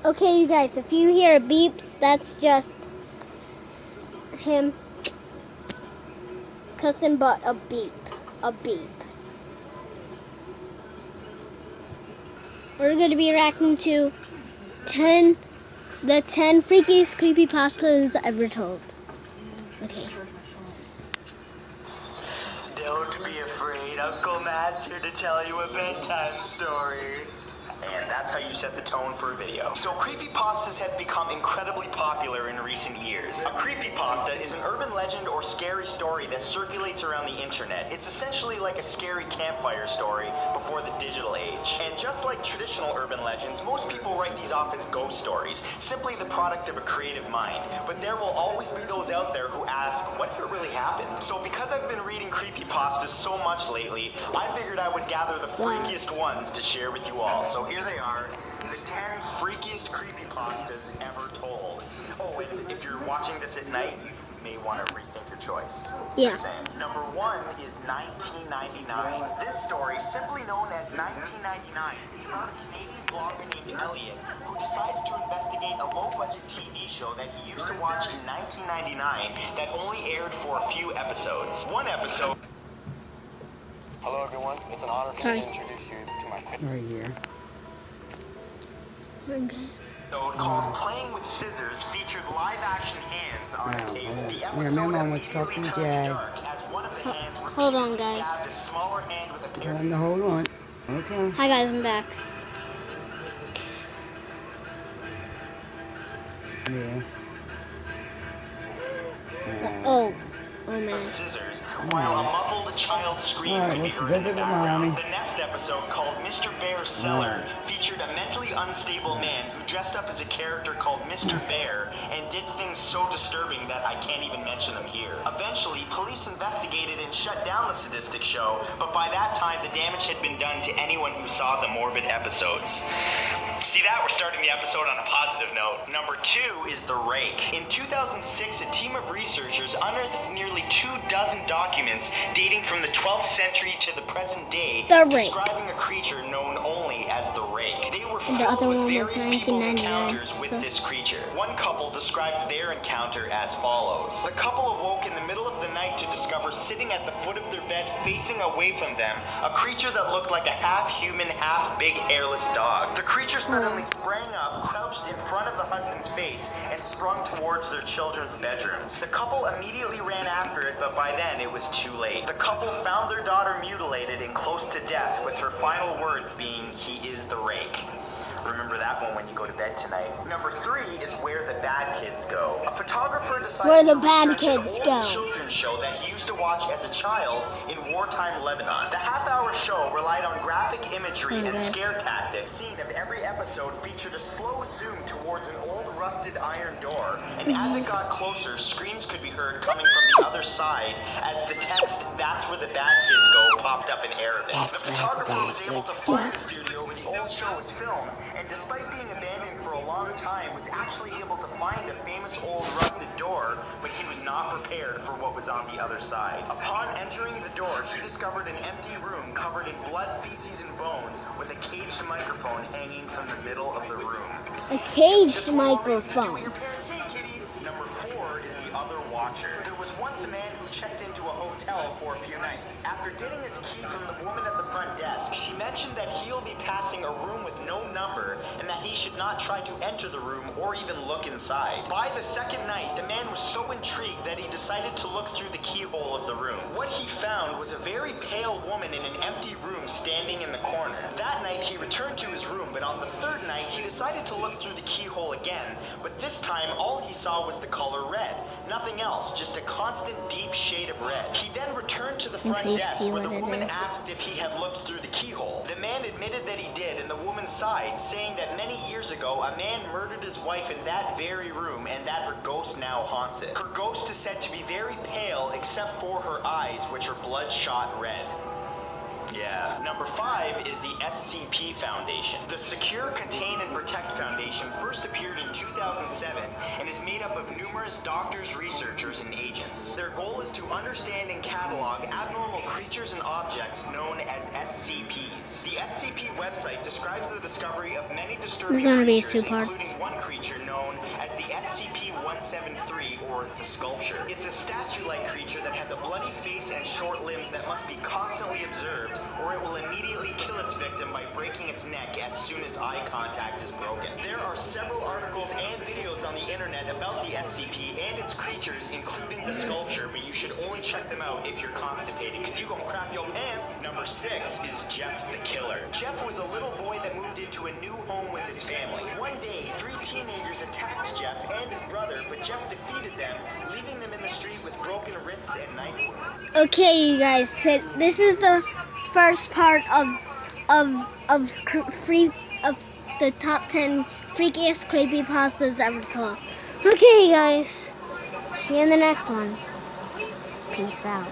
Okay, you guys, if you hear beeps, that's just him cussing, but a beep. A beep. We're going to be reacting to the 10 freakiest creepypastas ever told. Okay. Don't be afraid, Uncle Matt's here to tell you a bedtime story. And that's how you set the tone for a video. So creepypastas have become incredibly popular in recent years. A creepypasta is an urban legend or scary story that circulates around the internet. It's essentially like a scary campfire story before the digital age. And just like traditional urban legends, most people write these off as ghost stories, simply the product of a creative mind. But there will always be those out there who ask, what if it really happened? So because I've been reading creepypastas so much lately, I figured I would gather the freakiest ones to share with you all. So here they are, the 10 freakiest creepypastas ever told. Oh, and if you're watching this at night, you may want to rethink your choice. Yeah. Number 1 is 1999. This story, simply known as 1999, is about a Canadian blogger named Elliot who decides to investigate a low-budget TV show that he used to watch in 1999 that only aired for a few episodes. One episode... Hello everyone, it's an honor for me to introduce you to my... Right here. Okay. Called Playing with Scissors featured live-action hands on a table. The episode immediately turned dark as one of the hands Hold on, guys. stabbed a smaller hand with a pair. Time to hold on. Okay. Hi, guys, I'm back. Yeah. Oh man. Scissors, while a muffled child scream could be heard in the background. The next episode, called Mr. Bear's Cellar, featured a mentally unstable man who dressed up as a character called Mr. Bear and did things so disturbing that I can't even mention them here. Eventually, police investigated and shut down the sadistic show, but by that time the damage had been done to anyone who saw the morbid episodes. See that? We're starting the episode on a positive note. Number 2 is The Rake. In 2006, a team of researchers unearthed nearly 24 documents dating from the 12th century to the present day, describing a creature known only as the Rake. They were filled with various people's encounters with this creature. One couple described their encounter as follows. The couple awoke in the middle of the night to discover sitting at the foot of their bed facing away from them a creature that looked like a half-human, half-big hairless dog. The creature suddenly sprang up, crouched in front of the husband's face, and sprung towards their children's bedrooms. The couple immediately ran after it, but by then it was too late. The couple found their daughter mutilated and close to death, with her final words being, "He is the Rake." Remember that one when you go to bed tonight. Number 3 is Where the Bad Kids Go. A photographer decided Where the to Bad research an Kids old Go. children's show that he used to watch as a child in wartime Lebanon. The half-hour show relied on graphic imagery and scare tactics. The scene of every episode featured a slow zoom towards an old rusted iron door, and as it got closer, screams could be heard coming from the other side as the text, "That's where the bad kids go," popped up in Arabic. The photographer was able to find the studio where the old show was filmed, and despite being abandoned for a long time, was actually able to find a famous old rusted door, but he was not prepared for what was on the other side. Upon entering the door, he discovered an empty room covered in blood, feces, and bones, with a caged microphone hanging from the middle of the room. A caged microphone. Number 4 is The Other Watcher. There was once a man who checked into a hotel for a few nights. After getting his key from the woman at the front desk, she mentioned that he'll be passing a room with no number and that he should not try to enter the room or even look inside. By the second night, the man was so intrigued that he decided to look through the keyhole of the room. What he found was a very pale woman in an empty room standing in the corner. That night, he returned to his room, but on the third night, he decided to look through the keyhole again, but this time, all he saw was the color red. Nothing else, just a constant deep shade of red. He then returned to the front desk where the woman asked if he had looked through the keyhole. The man admitted that he did, and the woman sighed, saying that many years ago, a man murdered his wife in that very room and that her ghost now haunts it. Her ghost is said to be very pale except for her eyes, which are bloodshot red. Yeah. Number 5 is the SCP Foundation. The Secure, Contain, and Protect Foundation first appeared in 2000. 2007 and is made up of numerous doctors, researchers, and agents. Their goal is to understand and catalog abnormal creatures and objects known as SCPs. The SCP website describes the discovery of many disturbing It's gonna be creatures, two parts. including one creature known as the SCP-173, or the Sculpture. It's a statue-like creature that has a bloody face and short limbs that must be constantly observed, or it will immediately kill its victim by breaking its neck as soon as eye contact is broken. There are several articles and videos on the internet about the SCP and its creatures, including the Sculpture, but you should only check them out if you're constipated, because you're gonna crap your pants. Number 6 is Jeff the Killer. Jeff was a little boy that moved into a new home with his family. One day, 3 teenagers attacked Jeff and his brother, but Jeff defeated them, leaving them in the street with broken wrists and knife wounds. Okay, you guys, so this is the first part of the top 10 freakiest creepypastas ever told. Okay, guys, see you in the next one. Peace out.